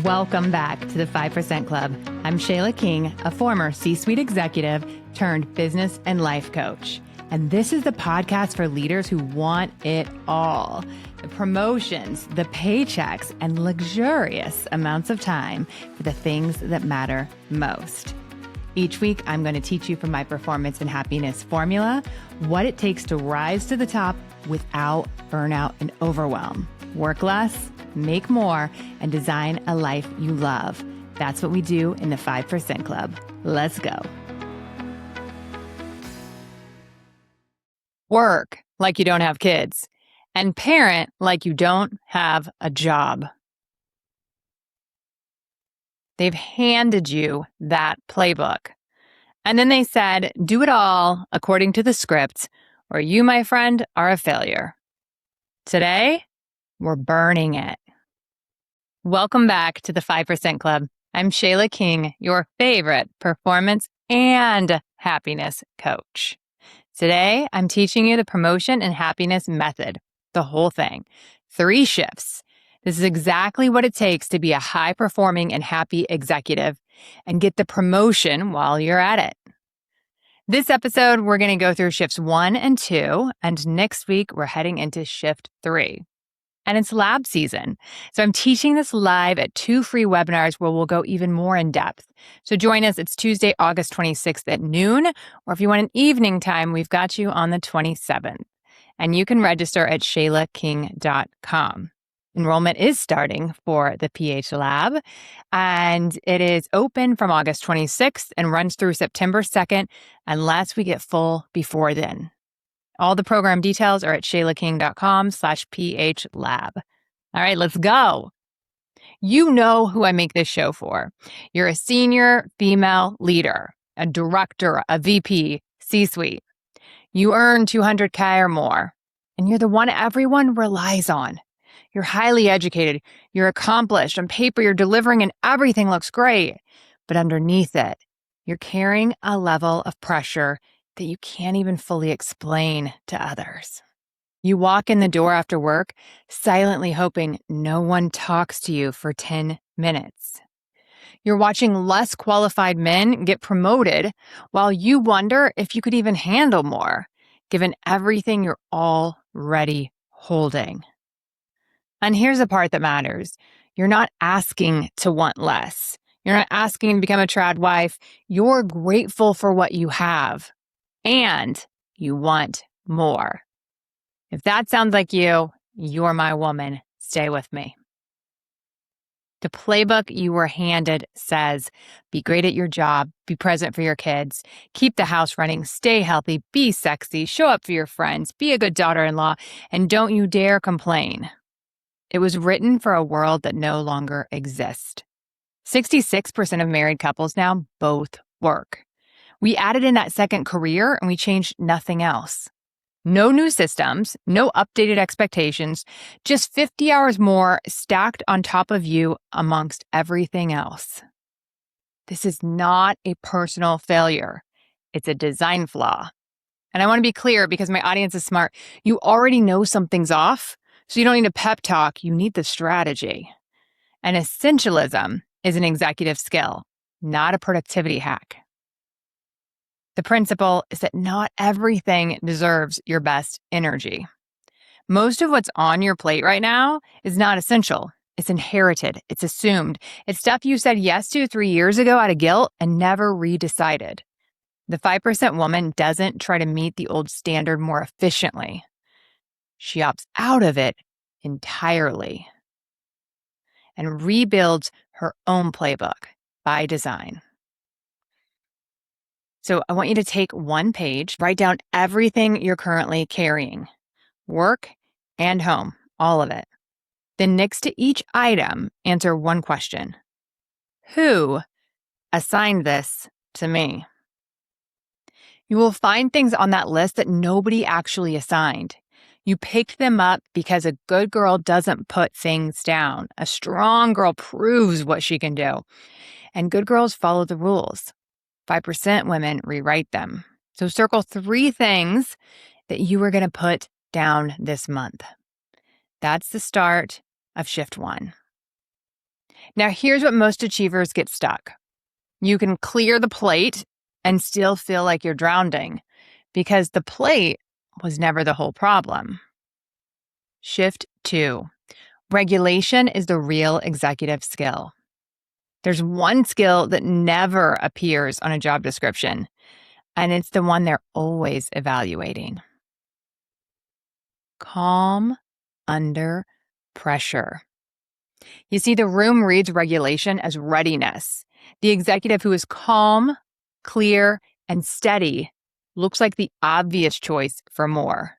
Welcome back to the 5% Club. I'm Shayla King, a former C-suite executive turned business and life coach. And this is the podcast for leaders who want it all. The promotions, the paychecks, and luxurious amounts of time for the things that matter most. Each week, I'm going to teach you from my performance and happiness formula what it takes to rise to the top without burnout and overwhelm. Work less, make more, and design a life you love. That's what we do in the 5% Club. Let's go. Work like you don't have kids, and parent like you don't have a job. They've handed you that playbook. And then they said, do it all according to the script, or you, my friend, are a failure. Today, we're burning it. Welcome back to the 5% Club. I'm Shayla King, your favorite performance and happiness coach. Today, I'm teaching you the promotion and happiness method, the whole thing. 3 shifts. This is exactly what it takes to be a high-performing and happy executive and get the promotion while you're at it. This episode, we're going to go through shifts 1 and 2, and next week, we're heading into shift 3. And it's lab season. So I'm teaching this live at 2 free webinars where we'll go even more in depth. So join us. It's Tuesday, August 26th at noon, or if you want an evening time, we've got you on the 27th. And you can register at shaylaking.com. Enrollment is starting for the PH Lab, and it is open from August 26th and runs through September 2nd, unless we get full before then. All the program details are at shaylaking.com/PHLab. All right, let's go. You know who I make this show for. You're a senior female leader, a director, a VP, C-suite. You earn $200K or more, and you're the one everyone relies on. You're highly educated. You're accomplished. On paper, you're delivering and everything looks great. But underneath it, you're carrying a level of pressure that you can't even fully explain to others. You walk in the door after work, silently hoping no one talks to you for 10 minutes. You're watching less qualified men get promoted while you wonder if you could even handle more, given everything you're already holding. And here's the part that matters. You're not asking to want less. You're not asking to become a trad wife. You're grateful for what you have. And you want more. If that sounds like you, you're my woman. Stay with me. The playbook you were handed says, be great at your job, be present for your kids, keep the house running, stay healthy, be sexy, show up for your friends, be a good daughter-in-law, and don't you dare complain. It was written for a world that no longer exists. 66% of married couples now both work. We added in that second career and we changed nothing else. No new systems, no updated expectations, just 50 hours more stacked on top of you amongst everything else. This is not a personal failure. It's a design flaw. And I want to be clear because my audience is smart. You already know something's off, so you don't need a pep talk. You need the strategy. And essentialism is an executive skill, not a productivity hack. The principle is that not everything deserves your best energy. Most of what's on your plate right now is not essential. It's inherited. It's assumed. It's stuff you said yes to 3 years ago out of guilt and never redecided. The 5% woman doesn't try to meet the old standard more efficiently. She opts out of it entirely and rebuilds her own playbook by design. So I want you to take 1 page, write down everything you're currently carrying, work and home, all of it. Then next to each item, answer 1 question. Who assigned this to me? You will find things on that list that nobody actually assigned. You picked them up because a good girl doesn't put things down. A strong girl proves what she can do. And good girls follow the rules. 5% women rewrite them. So circle 3 things that you are going to put down this month. That's the start of shift 1. Now, here's what most achievers get stuck. You can clear the plate and still feel like you're drowning because the plate was never the whole problem. Shift 2. Regulation is the real executive skill. There's one skill that never appears on a job description, and it's the one they're always evaluating. Calm under pressure. You see, the room reads regulation as readiness. The executive who is calm, clear, and steady looks like the obvious choice for more.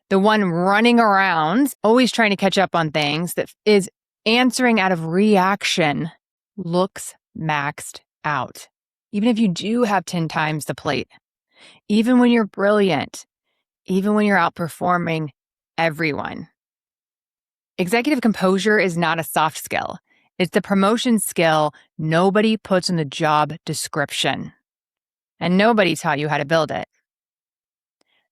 The one running around, always trying to catch up on things, that is answering out of reaction, looks maxed out. Even if you do have 10 times the plate, even when you're brilliant, even when you're outperforming everyone. Executive composure is not a soft skill. It's the promotion skill nobody puts in the job description. And nobody taught you how to build it.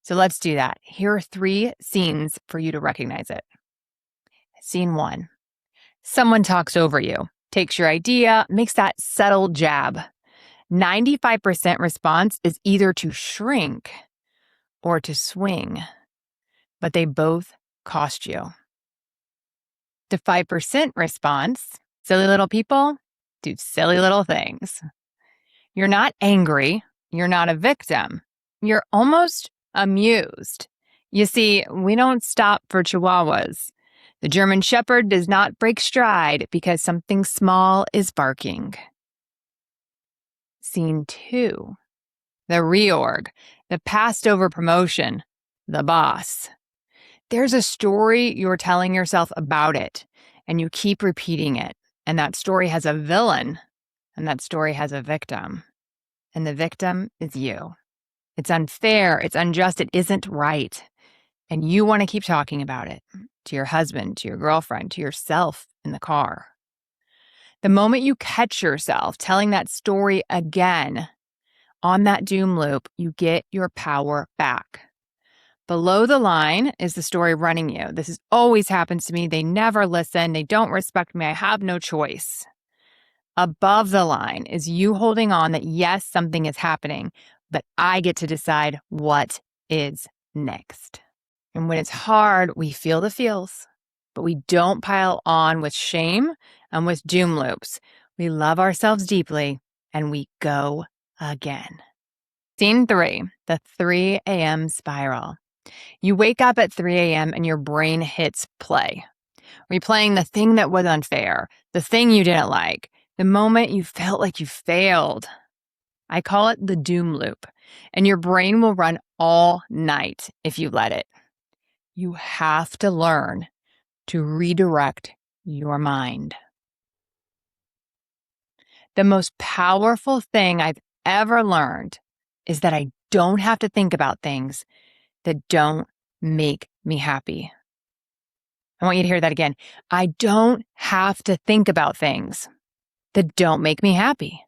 So let's do that. Here are 3 scenes for you to recognize it. Scene 1. Someone talks over you, takes your idea, makes that subtle jab. 95% response is either to shrink or to swing, but they both cost you. The 5% response, silly little people do silly little things. You're not angry. You're not a victim. You're almost amused. You see, we don't stop for chihuahuas. The German Shepherd does not break stride because something small is barking. Scene 2. The reorg, the passed over promotion, the boss. There's a story you're telling yourself about it, and you keep repeating it. And that story has a villain, and that story has a victim. And the victim is you. It's unfair, it's unjust, it isn't right. And you want to keep talking about it to your husband, to your girlfriend, to yourself in the car. The moment you catch yourself telling that story again on that doom loop, you get your power back. Below the line is the story running you. This has always happens to me. They never listen. They don't respect me. I have no choice. Above the line is you holding on that, yes, something is happening, but I get to decide what is next. And when it's hard, we feel the feels, but we don't pile on with shame and with doom loops. We love ourselves deeply and we go again. Scene 3, the 3 a.m. spiral. You wake up at 3 a.m. and your brain hits play, replaying the thing that was unfair, the thing you didn't like, the moment you felt like you failed. I call it the doom loop, and your brain will run all night if you let it. You have to learn to redirect your mind. The most powerful thing I've ever learned is that I don't have to think about things that don't make me happy. I want you to hear that again. I don't have to think about things that don't make me happy.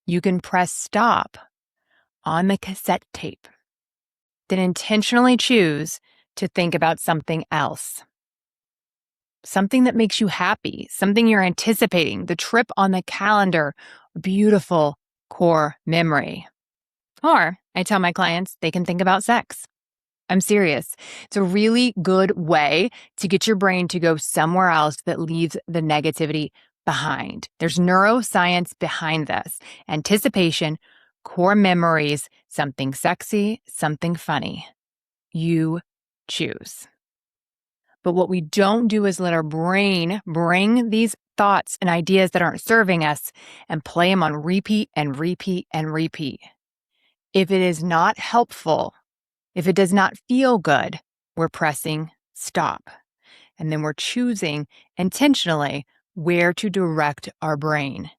You can press stop on the cassette tape, then intentionally choose to think about something else. Something that makes you happy, something you're anticipating, the trip on the calendar, a beautiful core memory. Or I tell my clients they can think about sex. I'm serious. It's a really good way to get your brain to go somewhere else that leaves the negativity behind. There's neuroscience behind this. Anticipation, core memories, something sexy, something funny. You choose. But what we don't do is let our brain bring these thoughts and ideas that aren't serving us and play them on repeat and repeat and repeat. If it is not helpful, if it does not feel good, we're pressing stop. And then we're choosing intentionally where to direct our brain.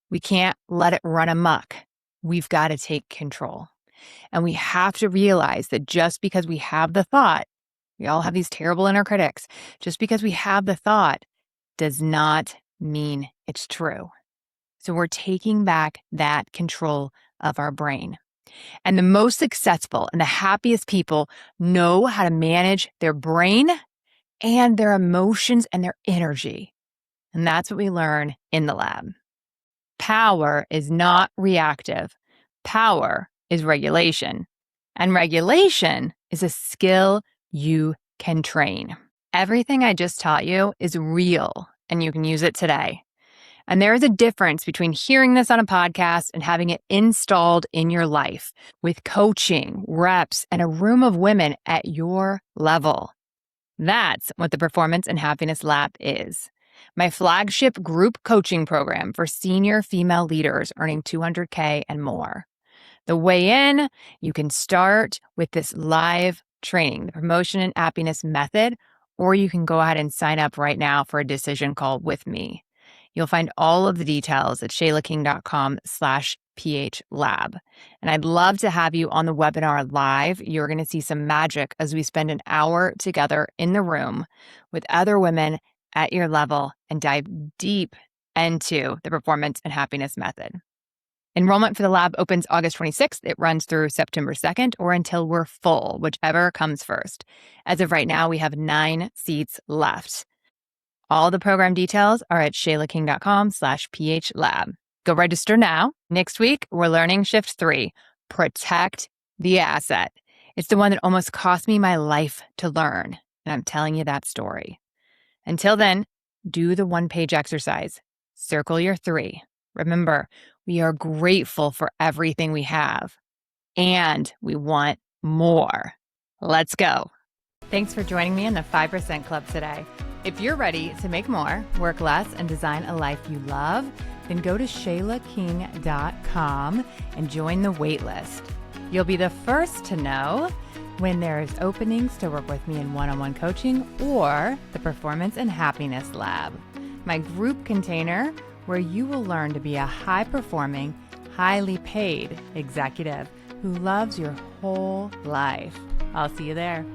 We can't let it run amok. We've got to take control. And we have to realize that just because we have the thought, we all have these terrible inner critics, just because we have the thought does not mean it's true. So we're taking back that control of our brain. And the most successful and the happiest people know how to manage their brain and their emotions and their energy. And that's what we learn in the lab. Power is not reactive. Power is regulation. And regulation is a skill you can train. Everything I just taught you is real, and you can use it today. And there is a difference between hearing this on a podcast and having it installed in your life with coaching, reps, and a room of women at your level. That's what the Performance and Happiness Lab is. My flagship group coaching program for senior female leaders earning $200K and more. The way in, you can start with this live training, the Promotion and Happiness Method, or you can go ahead and sign up right now for a decision call with me. You'll find all of the details at shaylaking.com/phlab. And I'd love to have you on the webinar live. You're going to see some magic as we spend an hour together in the room with other women at your level and dive deep into the Performance and Happiness Method. Enrollment for the lab opens August 26th. It runs through September 2nd or until we're full, whichever comes first. As of right now, we have 9 seats left. All the program details are at shaylaking.com/phlab. Go register now. Next week, we're learning shift 3, protect the asset. It's the one that almost cost me my life to learn. And I'm telling you that story. Until then, do the 1-page exercise. Circle your 3. Remember, we are grateful for everything we have, and we want more. Let's go. Thanks for joining me in the 5% Club today. If you're ready to make more, work less, and design a life you love, then go to shaylaking.com and join the waitlist. You'll be the first to know when there's openings to work with me in one-on-one coaching or the Performance and Happiness Lab, my group container where you will learn to be a high-performing, highly paid executive who loves your whole life. I'll see you there.